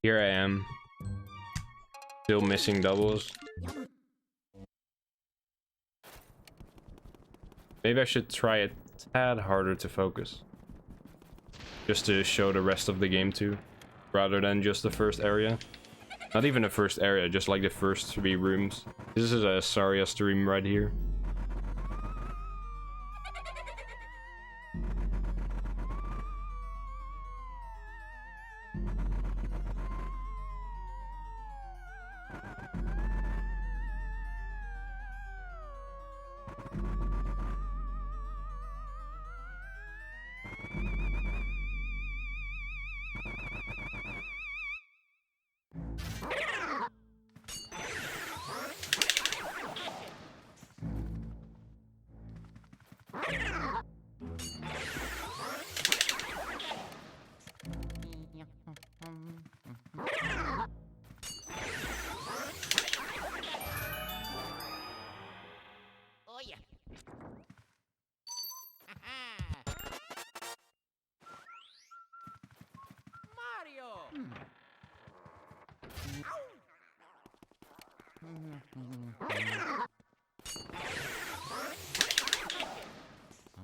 Here I am. Still missing doubles. Maybe I should try a tad harder to focus. Just to show the rest of the game too. Rather than just the first area. Not even the first area, just like the first 3 rooms. This is a Saria stream right here.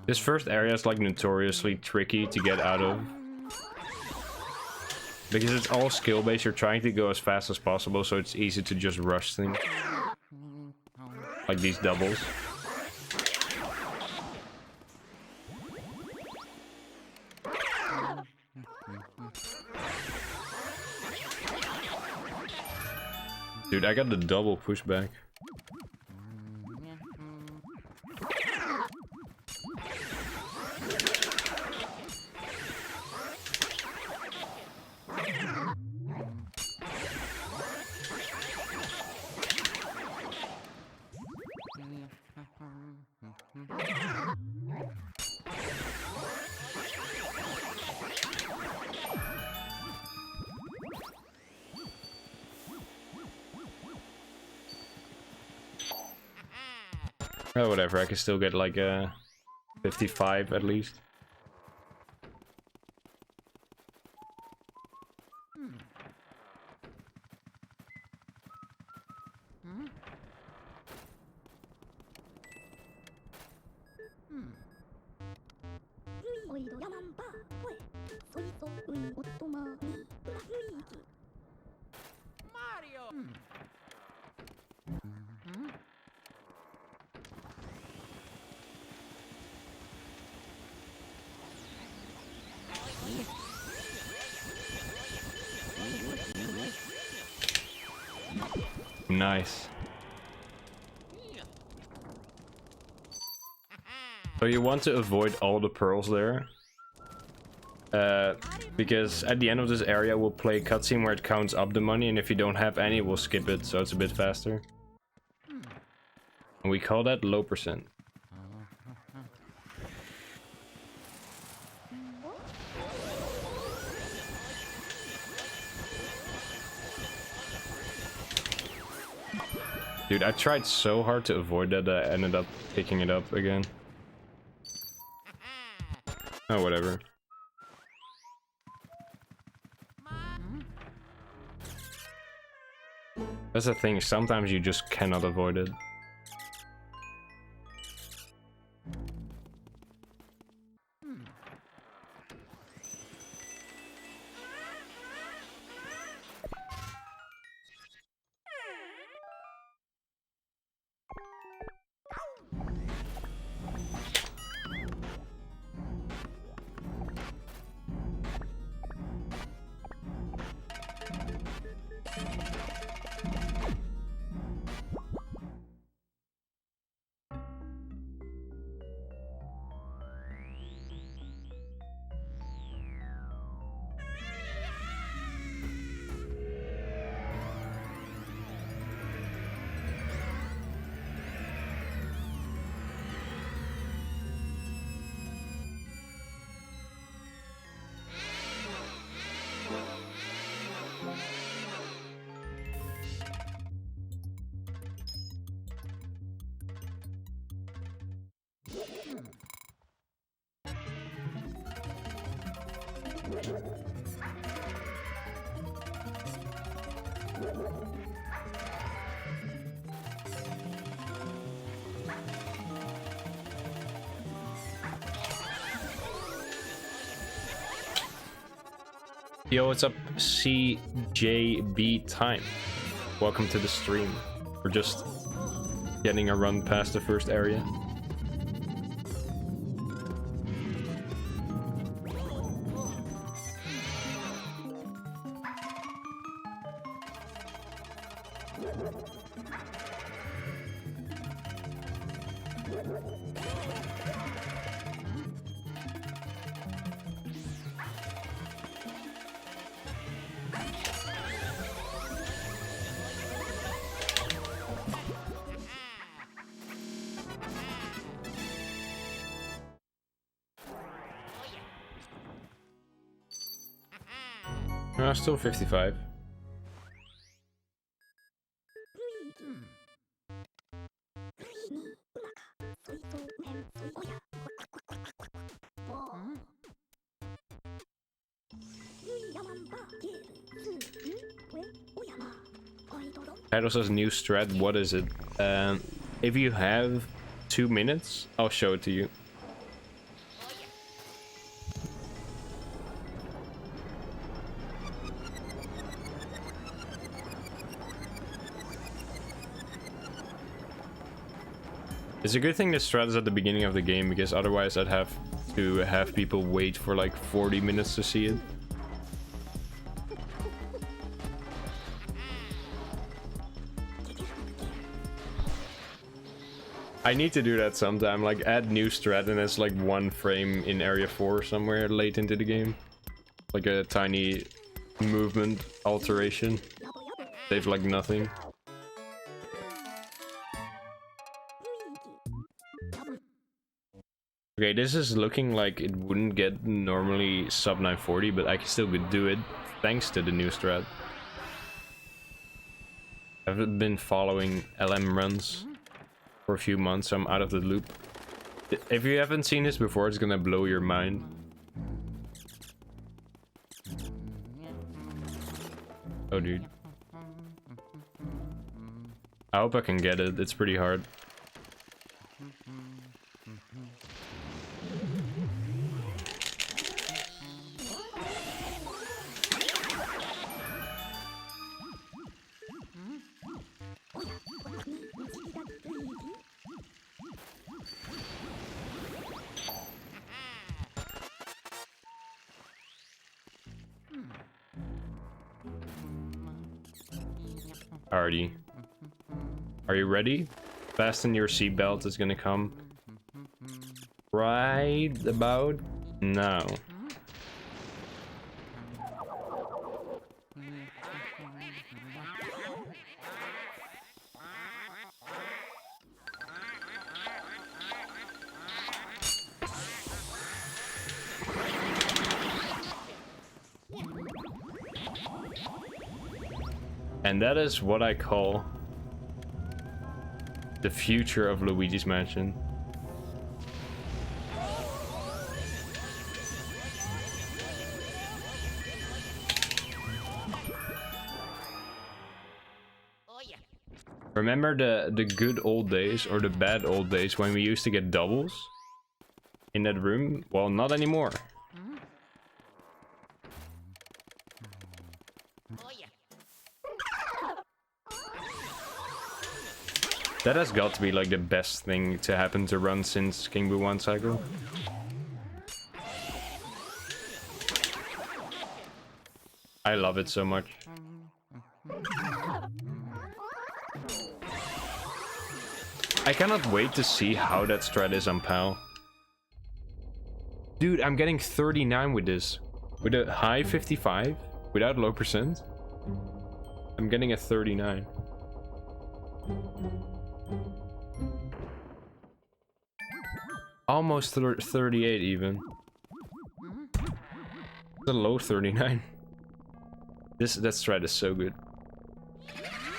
This first area is like notoriously tricky to get out of. Because it's all skill based, you're trying to go as fast as possible, so it's easy to just rush things. Like these doubles. Dude, I got the double pushback. Oh, whatever, I can still get like a 55 at least. Nice. So you want to avoid all the pearls there. Because at the end of this area we'll play a cutscene where it counts up the money, and if you don't have any we'll skip it, so it's a bit faster. And we call that low percent. Dude, I tried so hard to avoid that I ended up picking it up again. Oh, whatever. That's the thing, sometimes you just cannot avoid it. Yo, what's up, CJB Time? Welcome to the stream. We're just getting a run past the first area. Still 55. Title says new strat. What is it? If you have 2 minutes, I'll show it to you. It's a good thing the strat is at the beginning of the game, because otherwise I'd have to have people wait for like 40 minutes to see it. I need to do that sometime, like add new strat and it's like 1 frame in area 4 somewhere late into the game. Like a tiny movement alteration. Save like nothing. Okay, this is looking like it wouldn't get normally sub 940, but I can still do it thanks to the new strat. I've been following LM runs for a few months, so I'm out of the loop. If you haven't seen this before, it's gonna blow your mind. Oh, dude. I hope I can get it. It's pretty hard. Alrighty. Are you ready? Fasten your seatbelt is gonna come right about now. And that is what I call the future of Luigi's Mansion. Remember the good old days, or the bad old days, when we used to get doubles in that room? Well, not anymore. That has got to be like the best thing to happen to run since King Boo 1 cycle. I love it so much. I cannot wait to see how that strat is on PAL. Dude, I'm getting 39 with this. With a high 55, without low percent, I'm getting a 39. Almost 38 even. It's a low 39. That strat is so good.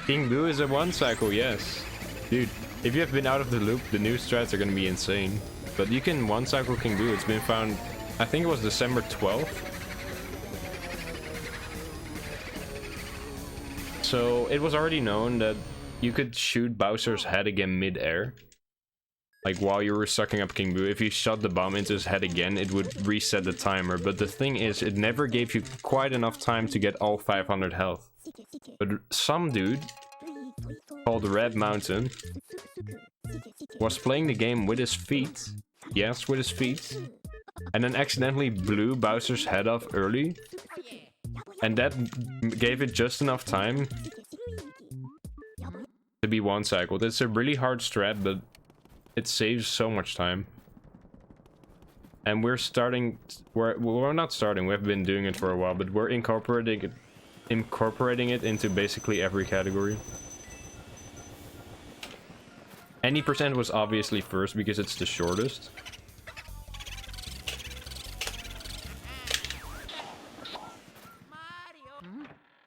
King Boo is a 1 cycle, yes. Dude, if you have been out of the loop, the new strats are gonna be insane. But you can 1 cycle King Boo. It's been found, I think it was December 12th. So it was already known that you could shoot Bowser's head again mid-air. Like while you were sucking up King Boo, if you shot the bomb into his head again, it would reset the timer. But the thing is, it never gave you quite enough time to get all 500 health. But some dude called Red Mountain was playing the game with his feet. Yes, with his feet. And then accidentally blew Bowser's head off early. And that gave it just enough time to be one cycled. It's a really hard strat, but it saves so much time. And we're not starting, we've been doing it for a while, but we're incorporating it into basically every category. Any percent was obviously first because it's the shortest.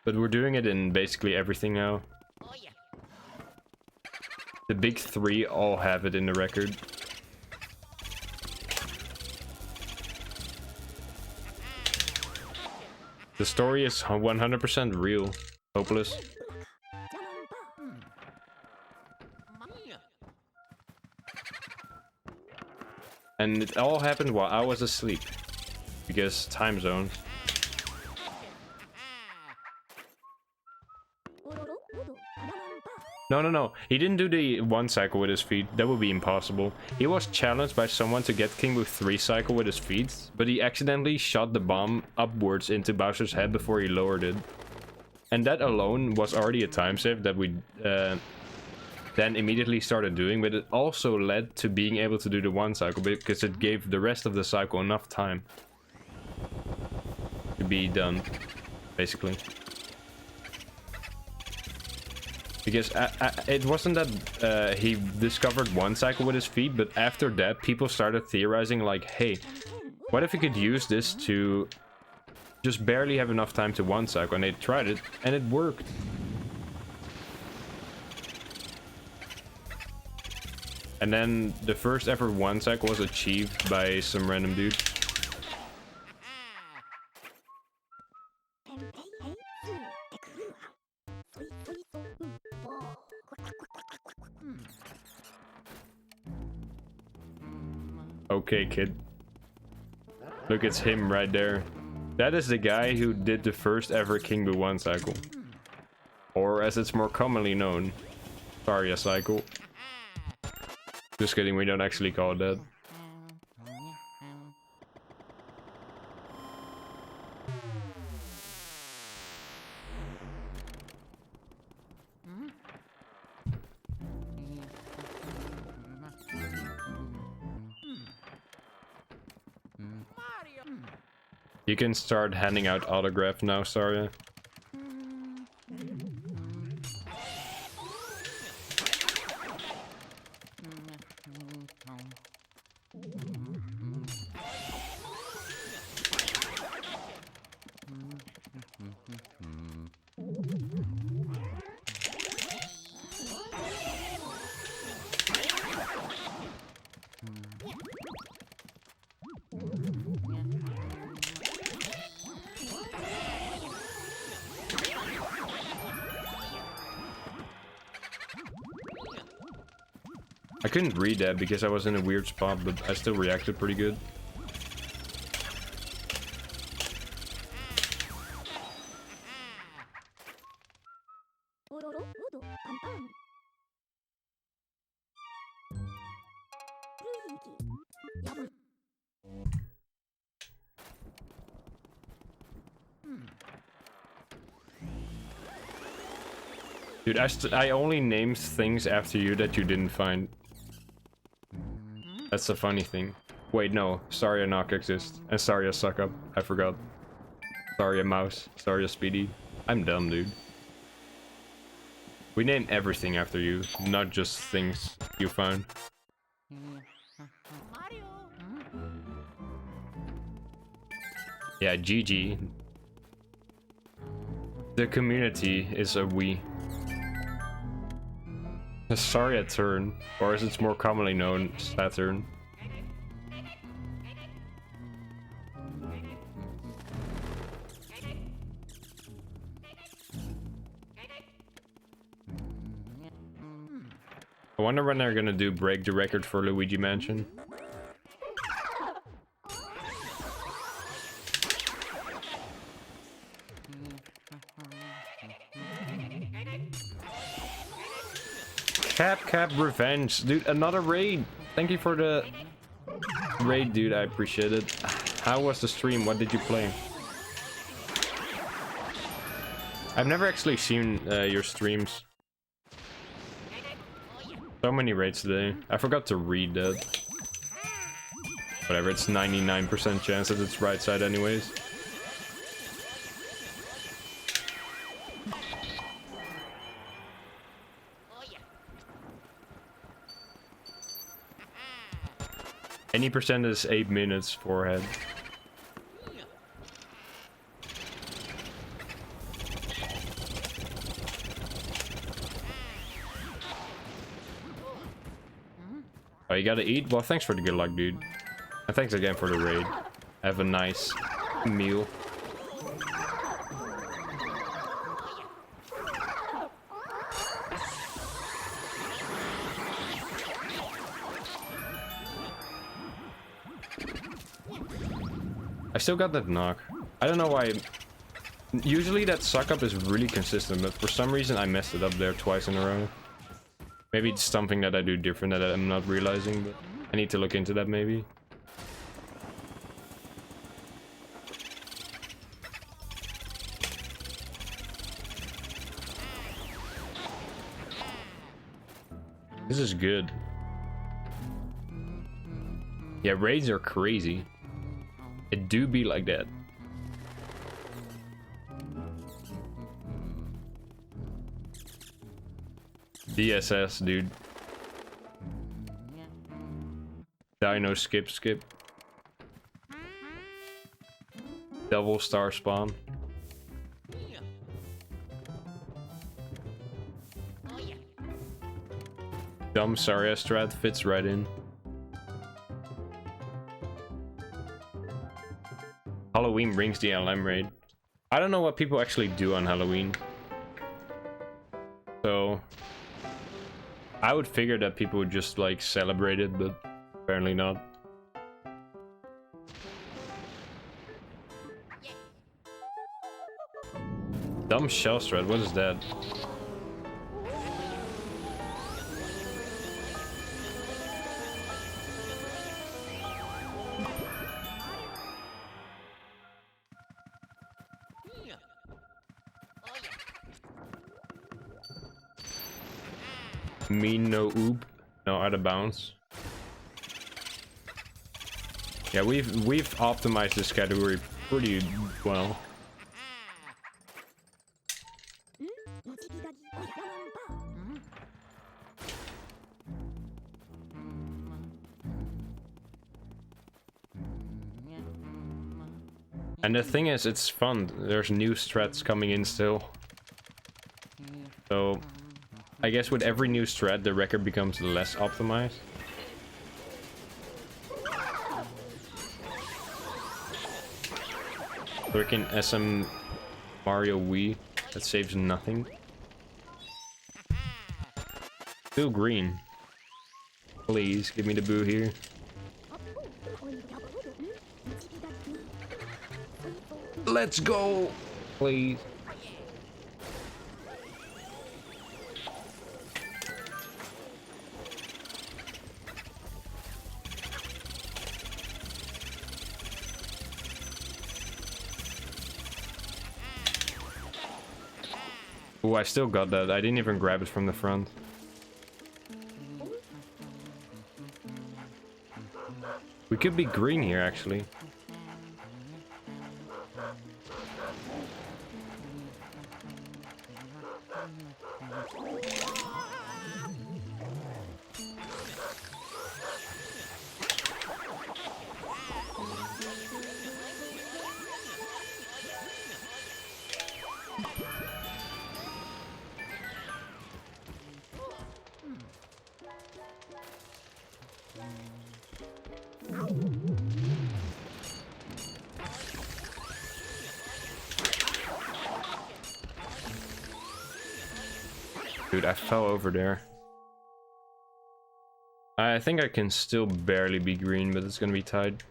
But we're doing it in basically everything now. The big three all have it in the record. The story is 100% real. Hopeless. And it all happened while I was asleep. Because time zone. No. He didn't do the one cycle with his feet. That would be impossible. He was challenged by someone to get King Boo 3 cycle with his feet, but he accidentally shot the bomb upwards into Bowser's head before he lowered it. And that alone was already a time save that we then immediately started doing, but it also led to being able to do the one cycle because it gave the rest of the cycle enough time to be done, basically. Because it wasn't that he discovered one cycle with his feet, but after that, people started theorizing like, hey, what if we could use this to just barely have enough time to one cycle? And they tried it, and it worked. And then the first ever one cycle was achieved by some random dude. Okay, kid. Look, it's him right there. That is the guy who did the first ever King Boo 1 cycle. Or as it's more commonly known, Saria cycle. Just kidding, we don't actually call it that. You can start handing out autographs now, Saria. I couldn't read that because I was in a weird spot, but I still reacted pretty good. Dude, I only named things after you that you didn't find. That's the funny thing. Wait, no. Saria Knock exists. And Saria Suck Up. I forgot. Saria Mouse. Saria Speedy. I'm dumb, dude. We name everything after you, not just things you found. Yeah, GG. The community is a we. Saria Turn, or as it's more commonly known, Saturn. I wonder when they're gonna do break the record for Luigi Mansion. Cap Revenge. Dude, another raid. Thank you for the raid, dude. I appreciate it. How was the stream? What did you play? I've never actually seen your streams. So many raids today. I forgot to read that. Whatever, it's 99% chance that it's right side anyways. Any percent is 8 minutes forehead. Oh, you gotta eat? Well, thanks for the good luck, dude. And thanks again for the raid. Have a nice meal. I still got that knock. I don't know why. Usually that suck up is really consistent, but for some reason I messed it up there twice in a row. Maybe it's something that I do different that I'm not realizing, but I need to look into that maybe. This is good. Yeah, raids are crazy. It do be like that. DSS, dude. Dino skip. Double star spawn. Dumb Saria strat fits right in. Halloween brings the LM raid. I don't know what people actually do on Halloween. So I would figure that people would just like celebrate it, but apparently not. Dumb shell strat, what is that? Mean no OoB, no out of bounds. Yeah, we've optimized this category pretty well. And the thing is, it's fun. There's new strats coming in still. So I guess with every new strat, the record becomes less optimized. Freaking SM Mario Wii, that saves nothing. Still green. Please, give me the boo here. Let's go! Please. Oh, I still got that. I didn't even grab it from the front. We could be green here, actually. Dude, I fell over there. I think I can still barely be green, but it's gonna be tied.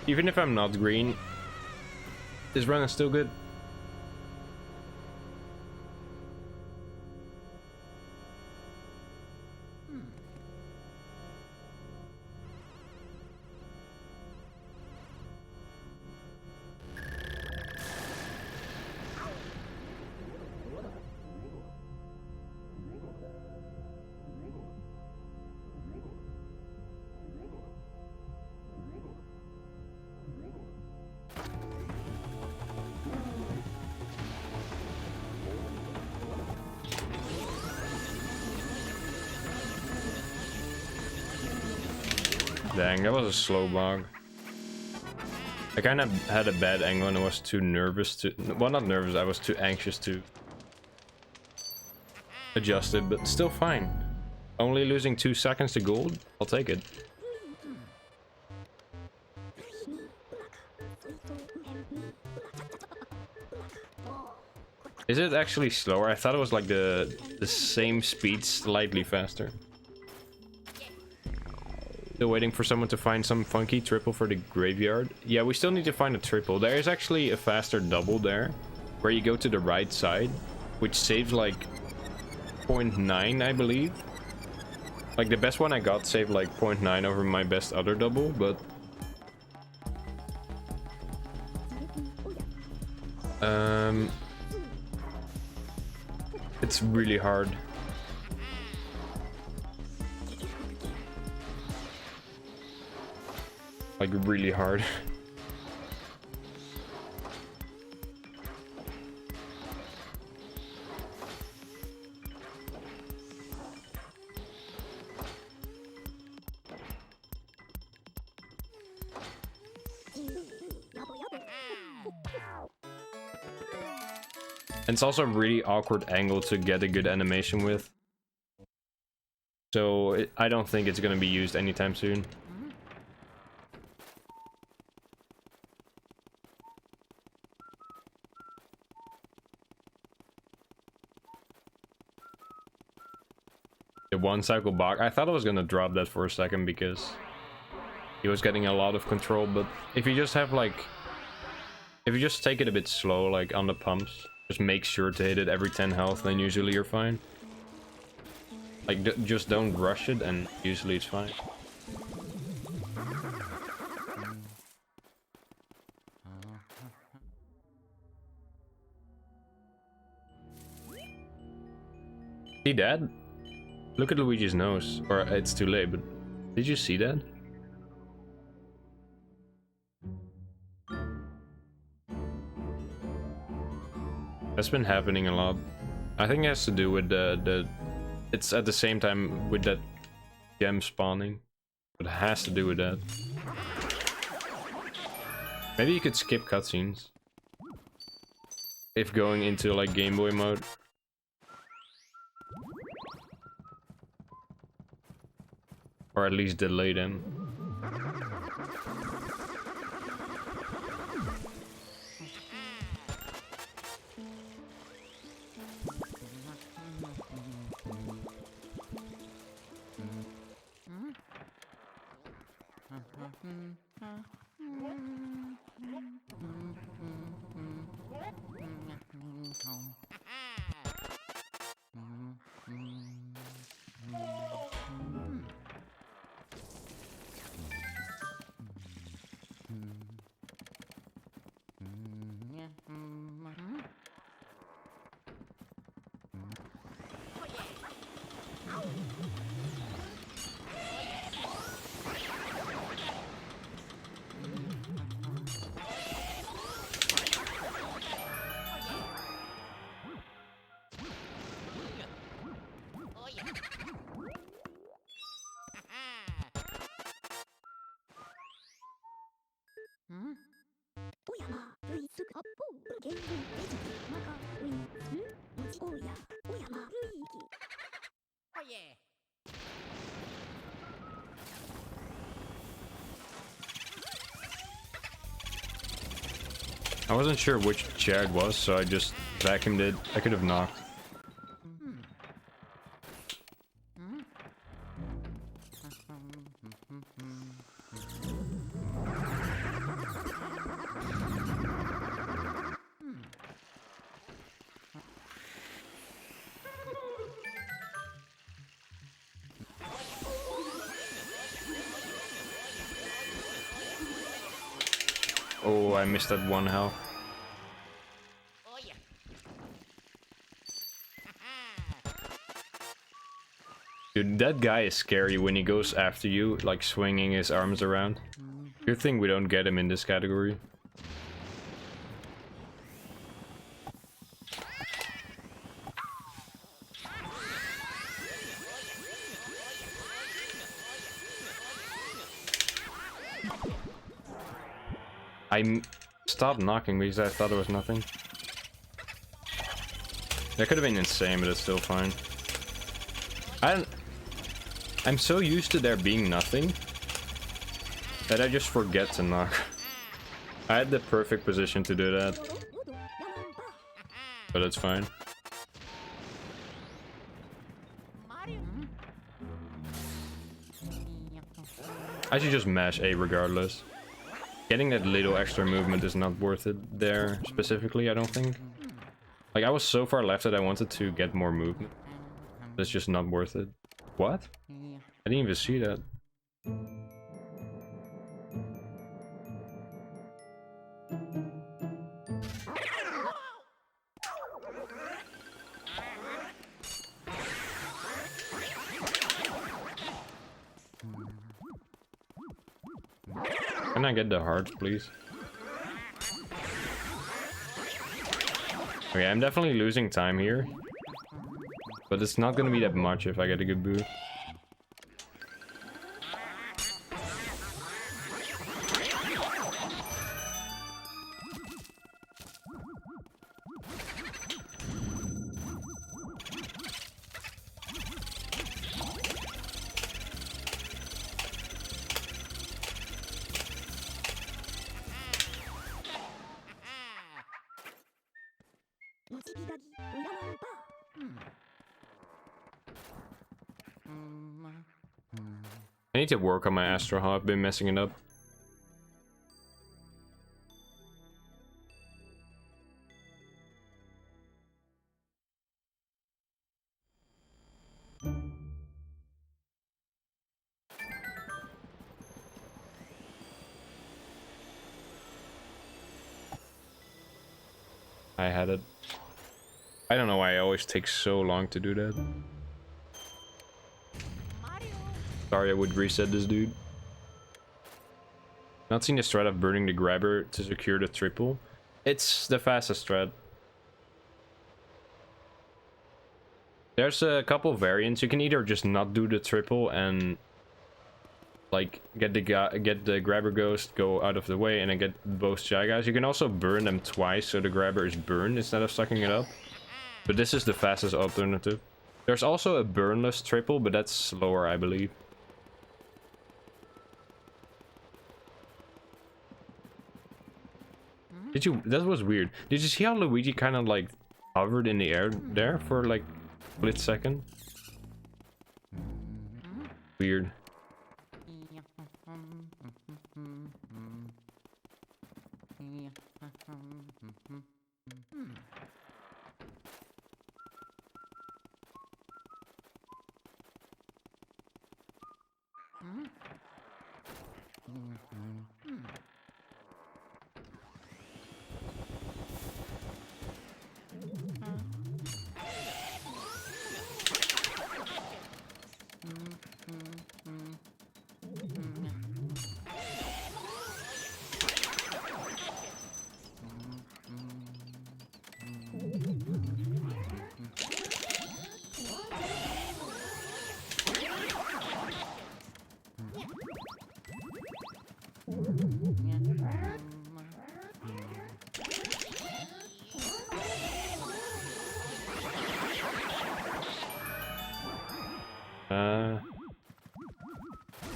Even if I'm not green, this run is still good. Dang, that was a slow bog. I kind of had a bad angle and I was too nervous to... Well, not nervous, I was too anxious to adjust it, but still fine. Only losing 2 seconds to gold? I'll take it. Is it actually slower? I thought it was like the same speed, slightly faster. Still waiting for someone to find some funky triple for the graveyard. Yeah, we still need to find a triple. There is actually a faster double there, where you go to the right side, which saves like 0.9, I believe. Like the best one I got saved like 0.9 over my best other double, but... It's really hard. Like really hard. And it's also a really awkward angle to get a good animation with. So I don't think it's going to be used anytime soon. The 1 cycle bog. I thought I was going to drop that for a second because he was getting a lot of control. But if you just have like... If you just take it a bit slow, like on the pumps, just make sure to hit it every 10 health, then usually you're fine. Like, just don't rush it, and usually it's fine. See that? Look at Luigi's nose. Or it's too late, but did you see that? That's been happening a lot. I think it has to do with it's at the same time with that gem spawning. It has to do with that. Maybe you could skip cutscenes if going into like Game Boy mode. Or at least delay them. I wasn't sure which chair it was, so I just vacuumed it. I could have knocked. Oh, I missed that one health. Dude, that guy is scary when he goes after you, like swinging his arms around. Good thing we don't get him in this category. I stopped knocking because I thought there was nothing. That could have been insane, but it's still fine. I'm so used to there being nothing that I just forget to knock. I had the perfect position to do that. But it's fine. I should just mash A regardless. Getting that little extra movement is not worth it there, specifically, I don't think. Like, I was so far left that I wanted to get more movement. That's just not worth it. What? I didn't even see that. Can I get the heart, please? Okay, I'm definitely losing time here. But it's not gonna be that much if I get a good boot. I need to work on my Astro Hub, I've been messing it up. I had it. I don't know why it always takes so long to do that. Sorry, I would reset this dude. Not seen the strat of burning the grabber to secure the triple. It's the fastest strat. There's a couple variants. You can either just not do the triple and like get the grabber ghost, go out of the way, and then get both shy guys. You can also burn them twice so the grabber is burned instead of sucking it up. But this is the fastest alternative. There's also a burnless triple, but that's slower, I believe. Did you? That was weird. Did you see how Luigi kind of like hovered in the air there for like a split second? Weird.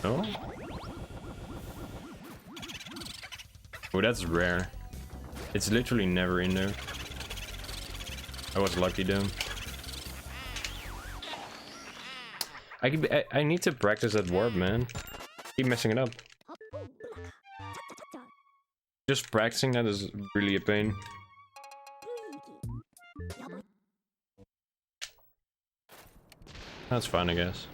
No? Oh, that's rare. It's literally never in there. I was lucky though. I need to practice that warp, man. Keep messing it up. Just practicing that is really a pain. That's fine, I guess.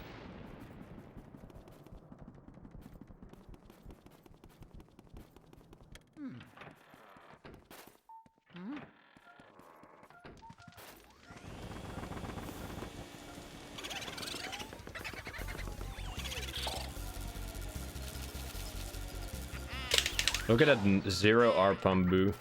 Look at that zero R pump boo.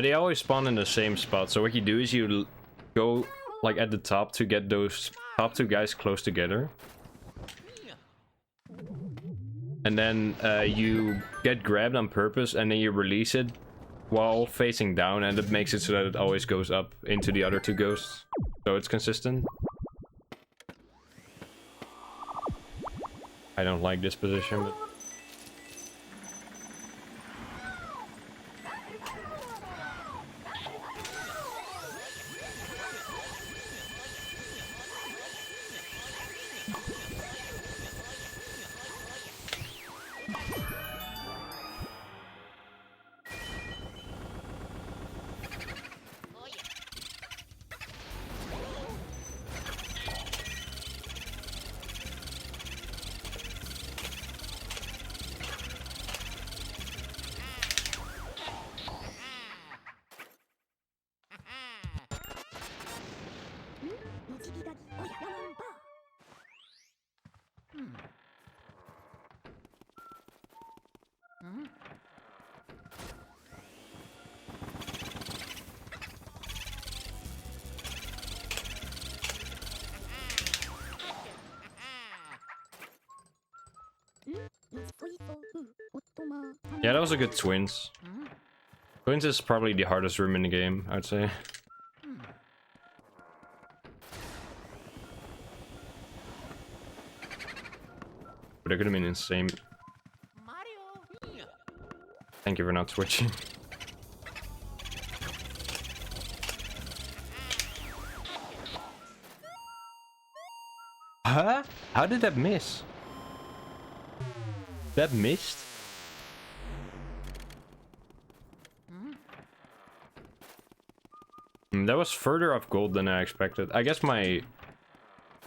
They always spawn in the same spot, so what you do is you go like at the top to get those top two guys close together. And then you get grabbed on purpose and then you release it while facing down, and it makes it so that it always goes up into the other two ghosts. So it's consistent. I don't like this position, but... Yeah, that was a good twins. Twins is probably the hardest room in the game, I'd say. But it could have been insane. Thank you for not switching. Huh? How did that miss? That missed? That was further off gold than I expected. I guess my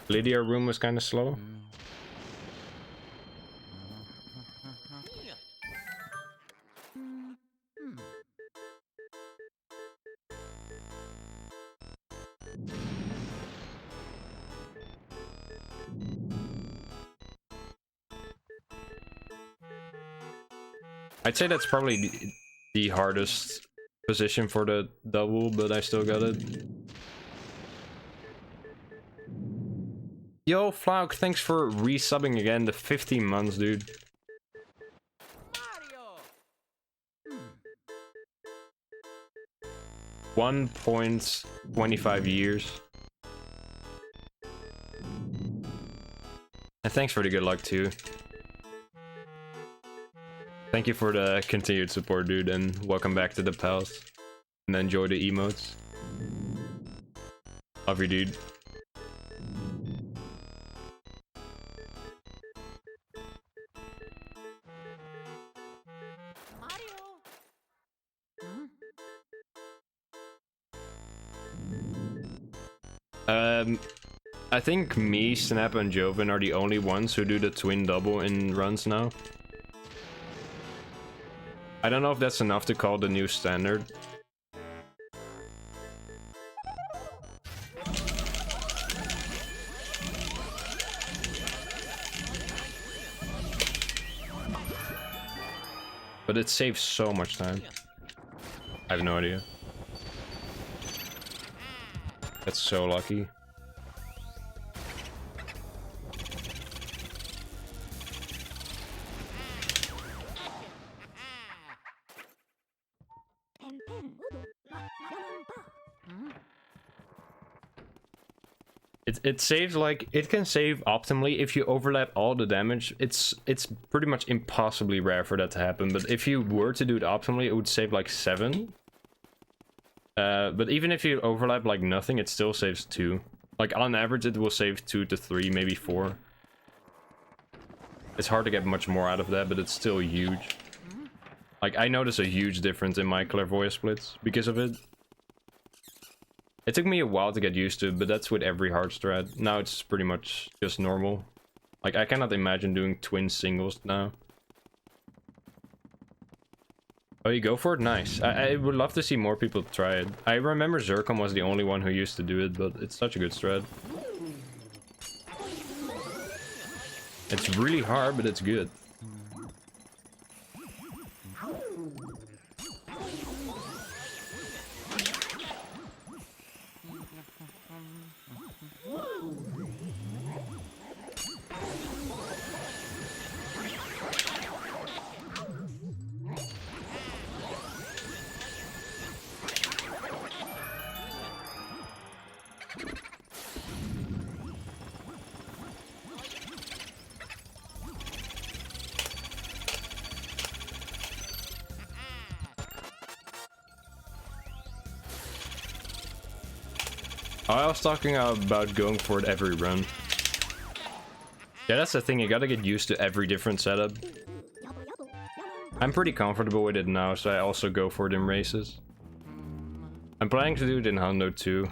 Lydia room was kind of slow. I'd say that's probably the hardest position for the double, but I still got it. Yo, Flauk, thanks for resubbing again to 15 months, dude. 1.25 years. And thanks for the good luck, too. Thank you for the continued support, dude, and welcome back to the pals. And enjoy the emotes. Love you, dude. I think me, Snap, and Joven are the only ones who do the twin double in runs now. I don't know if that's enough to call the new standard. But it saves so much time. I have no idea. That's so lucky. It saves, like, it can save optimally if you overlap all the damage. It's pretty much impossibly rare for that to happen, but if you were to do it optimally, it would save like 7. But even if you overlap like nothing, it still saves 2. Like on average it will save 2 to 3, maybe 4. It's hard to get much more out of that, but it's still huge. Like I notice a huge difference in my clairvoyant splits because of it. It took me a while to get used to, but that's with every hard strat. Now it's pretty much just normal. Like, I cannot imagine doing twin singles now. Oh, you go for it? Nice. I would love to see more people try it. I remember Zircon was the only one who used to do it, but it's such a good strat. It's really hard, but it's good. I was talking about going for it every run. Yeah, that's the thing, you gotta get used to every different setup. I'm pretty comfortable with it now, so I also go for it in races. I'm planning to do it in Hundo too.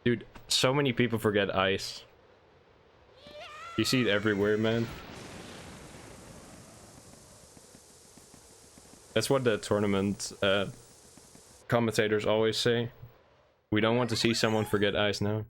Dude, so many people forget ice. You see it everywhere, man. That's what the tournament commentators always say. We don't want to see someone forget ice now.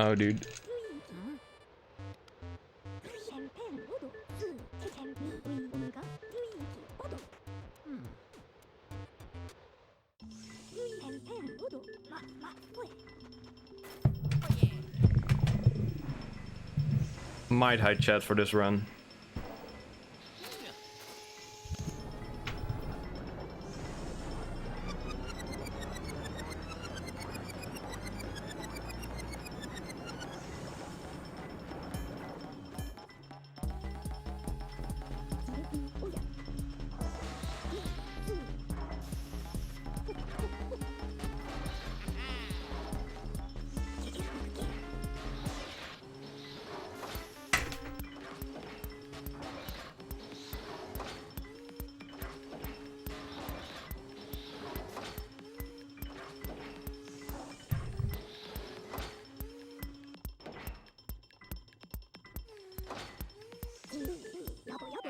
Oh, dude. Might hide chat for this run.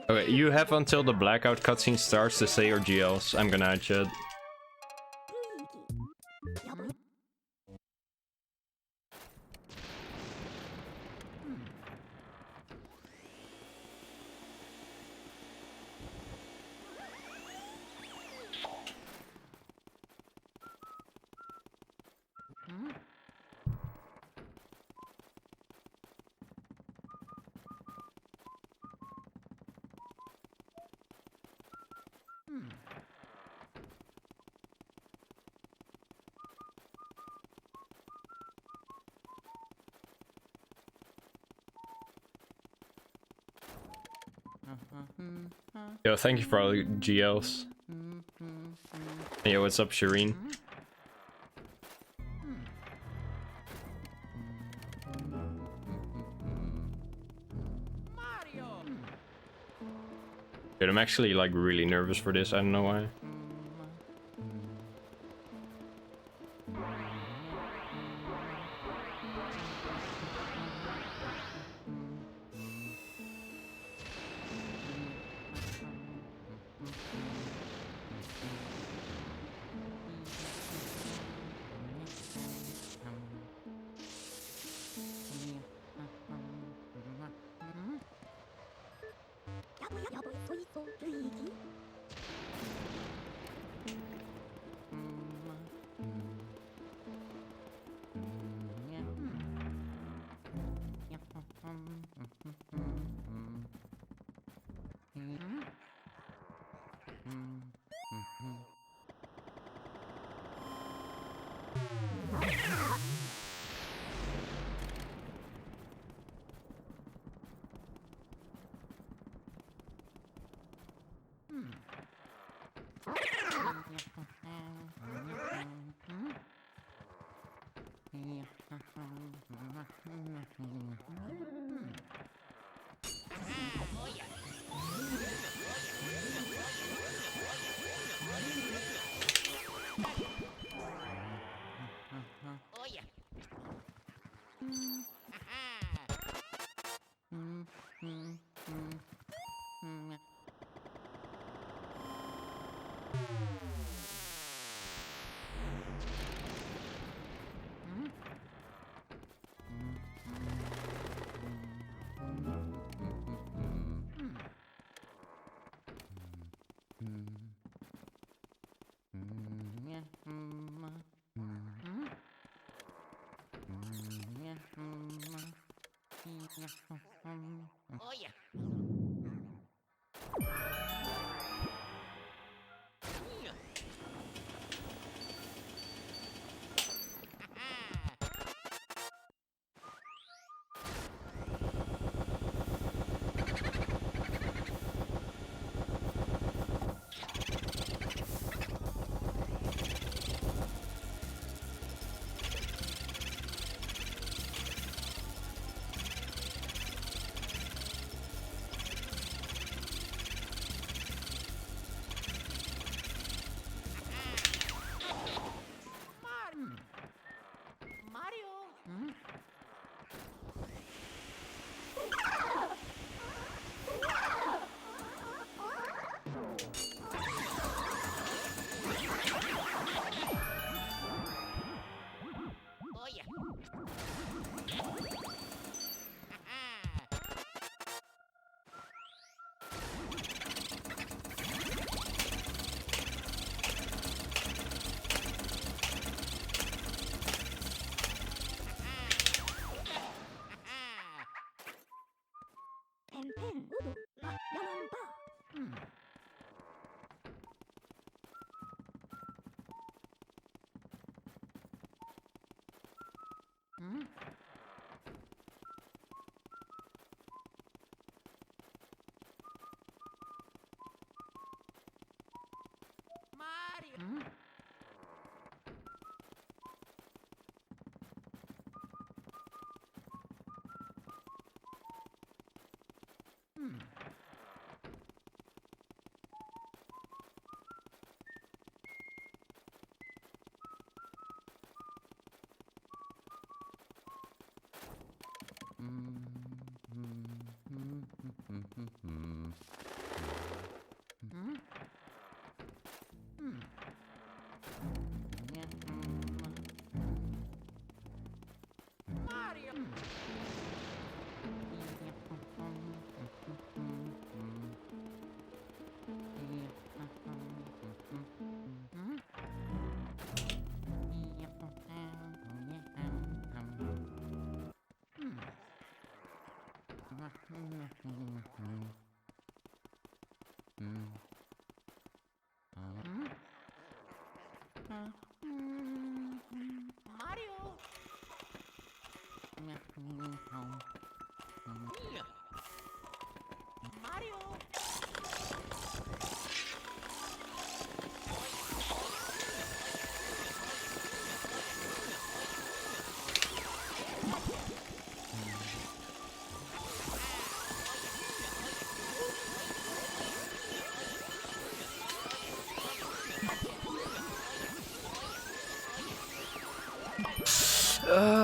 Okay, you have until the blackout cutscene starts to say your GLs. I'm gonna hide chat. Yo, thank you for all the GLs. Yo, what's up, Shireen? Dude, I'm actually like really nervous for this. I don't know why. Luigi. Oh yeah. Mario. Oh yeah. 펜펜 우도 야만바. 마리오. Mario. Mario. Mario.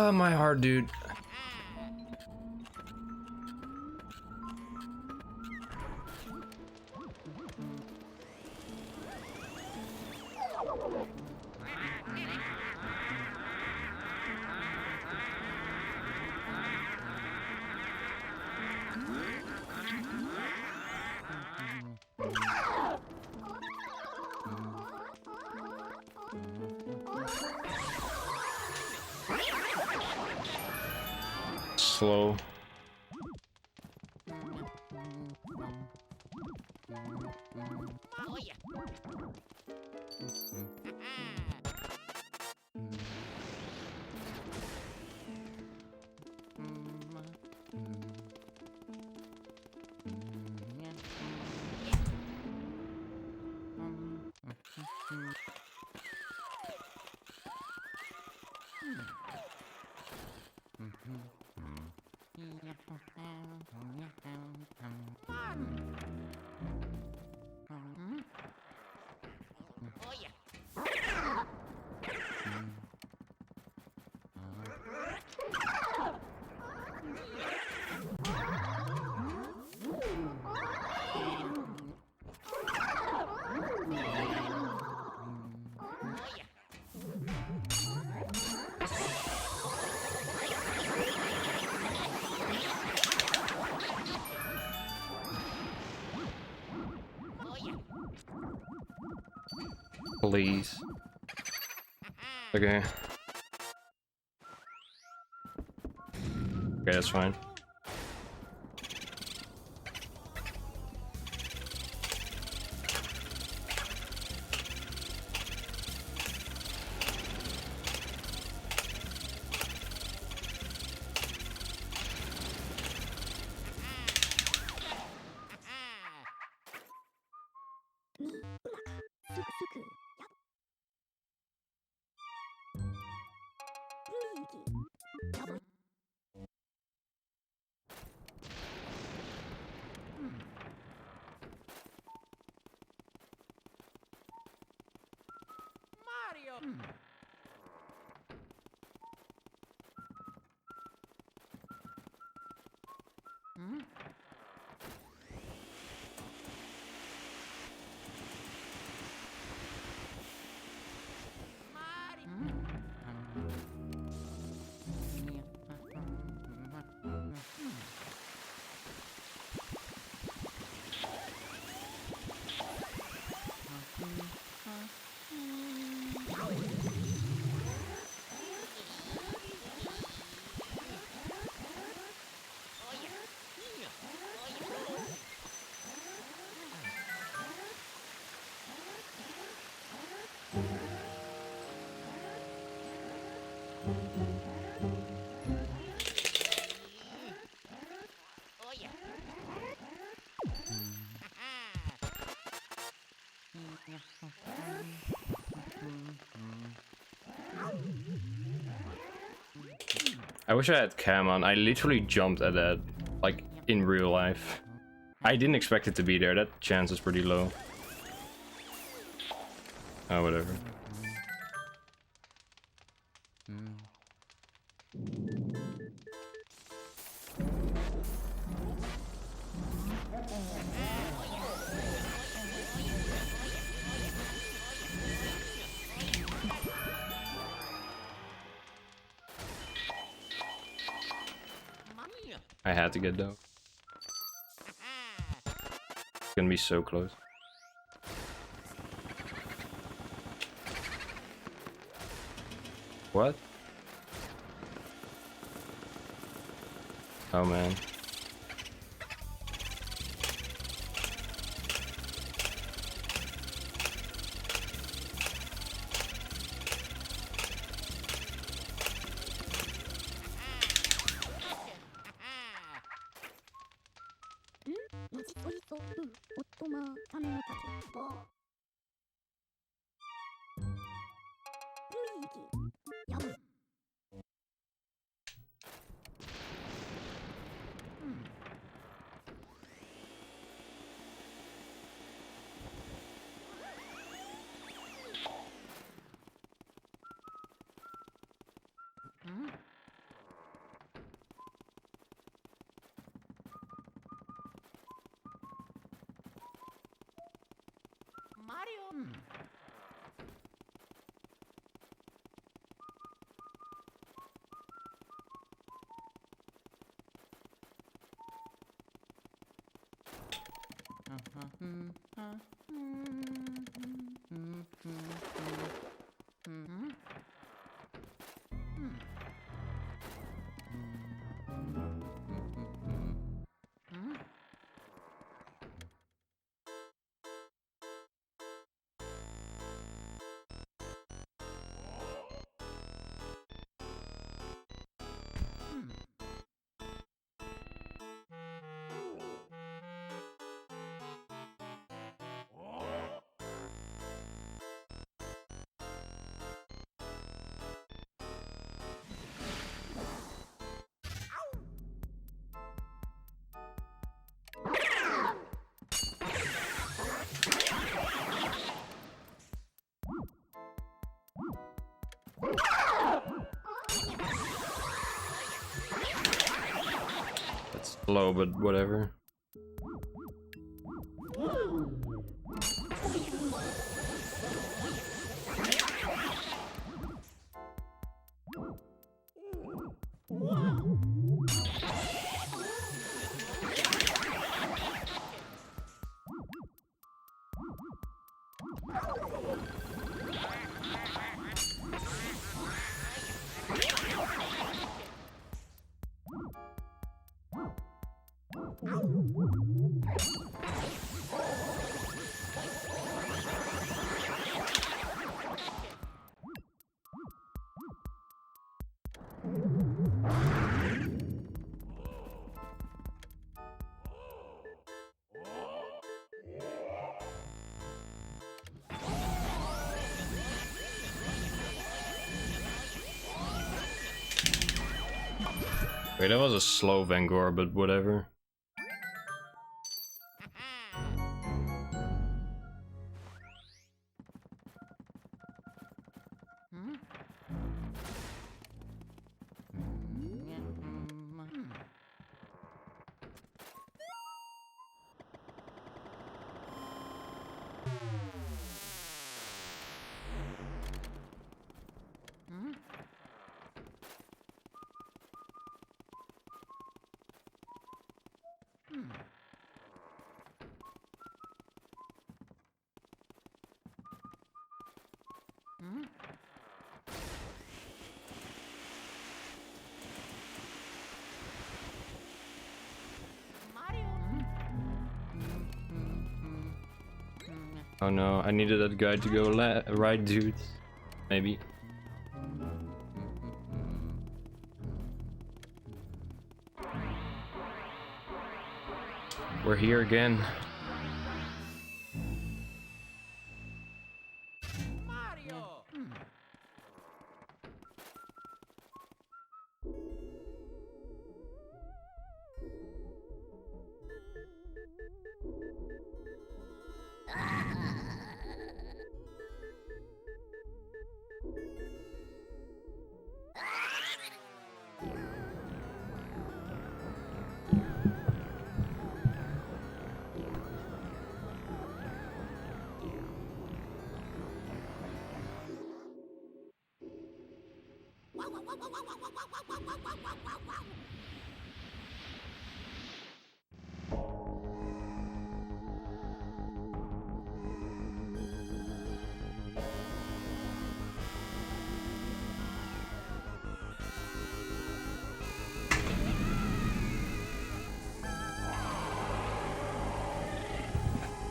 My heart, dude. Slow. Oh yeah. Oh yeah. Oh yeah. Oh yeah. Please. Okay. Okay, that's fine. Mario. Mario. Oh yeah. Oh yeah. Oh yeah. I wish I had cam on. I literally jumped at that, like, in real life. I didn't expect it to be there. That chance is pretty low. Oh, whatever. I had to get though. It's gonna be so close. What? Oh man. Mario. Slow, but whatever. Wait, that was a slow Vanguard, but whatever. Oh no, I needed that guy to go right, dude. Maybe. We're here again. Mario.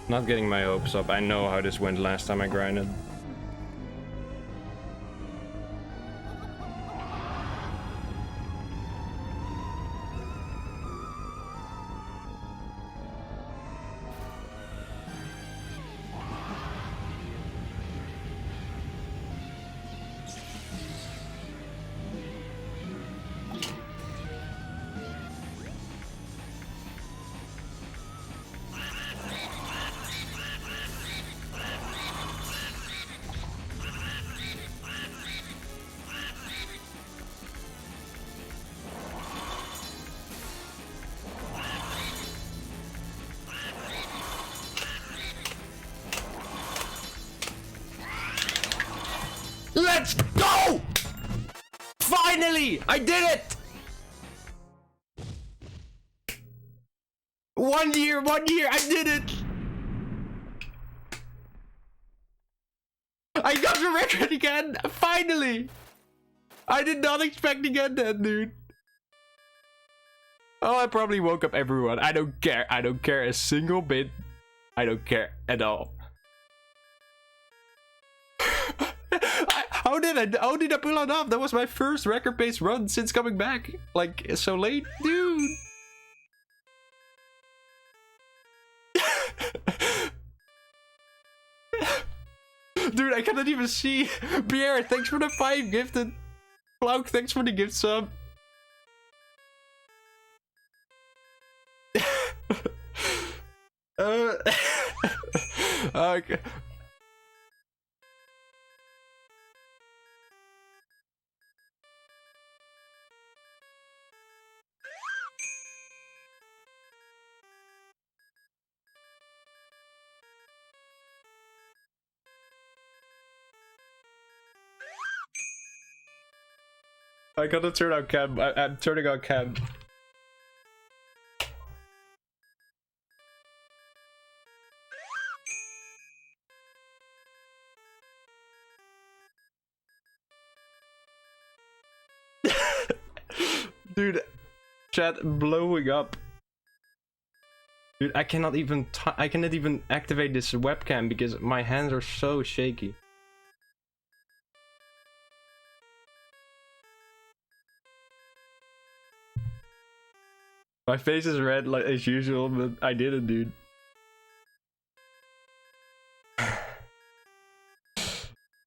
Not getting my hopes up. I know how this went last time I grinded. Let's go! Finally! I did it! 1 year, I did it! I got the record again! Finally! I did not expect to get that, dude. Oh, I probably woke up everyone. I don't care. I don't care a single bit. I don't care at all. How did I pull it off? That was my first record-based run since coming back. Like, so late? Dude! Dude, I cannot even see. Pierre, thanks for the 5 gifted. Cloak, thanks for the gift sub. Okay. I gotta turn on cam. I'm turning on cam. Dude, chat blowing up. Dude, I cannot even activate this webcam because my hands are so shaky. My face is red like as usual, but I didn't, dude.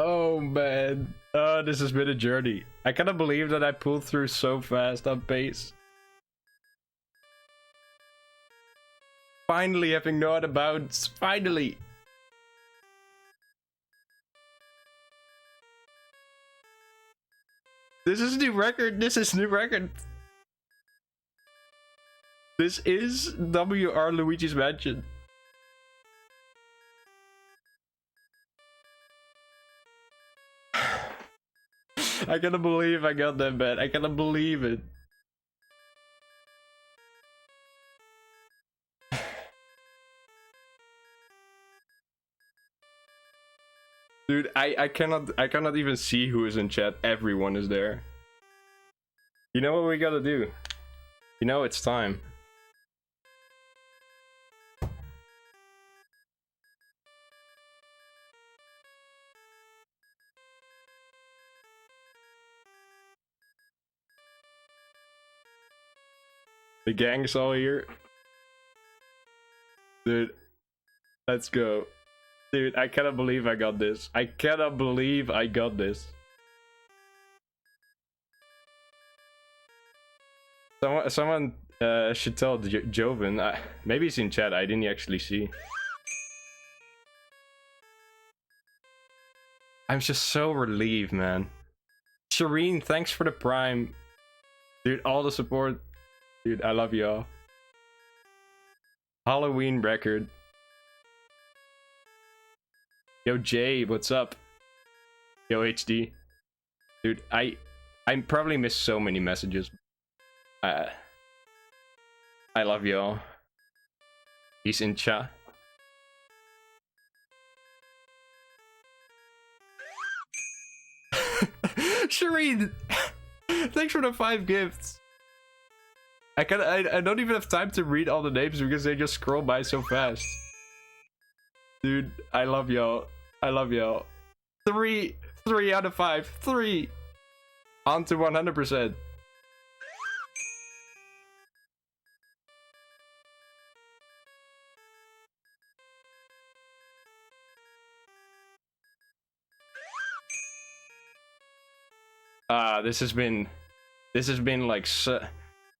Oh man, this has been a journey. I cannot believe that I pulled through so fast on pace. Finally having no other bounds. Finally. This is new record. This is new record. This is WR Luigi's Mansion. I cannot believe I got that bad. I cannot believe it. Dude, I cannot even see who is in chat. Everyone is there. You know what we gotta do? You know it's time. The gang's all here. Dude, let's go. Dude, I cannot believe I got this. I cannot believe I got this. Someone should tell Joven. Maybe he's in chat. I didn't actually see. I'm just so relieved, man. Shireen, thanks for the prime. Dude, all the support. Dude, I love y'all. Halloween record. Yo, Jay, what's up? Yo, HD. Dude, I probably missed so many messages. I love y'all. He's in chat. Shireen, thanks for the 5 gifts. I don't even have time to read all the names because they just scroll by so fast. Dude, I love y'all. I love y'all. 3 out of 5. 3. On to 100%. This has been like so.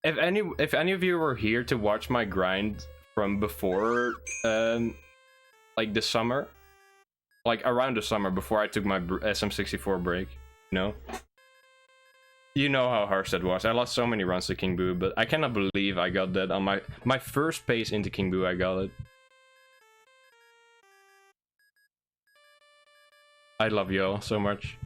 If any of you were here to watch my grind from before like the summer, like around the summer before I took my SM64 break, you know how harsh that was. I lost so many runs to King Boo, but I cannot believe I got that on my first pace into King Boo. I got it. I love y'all so much.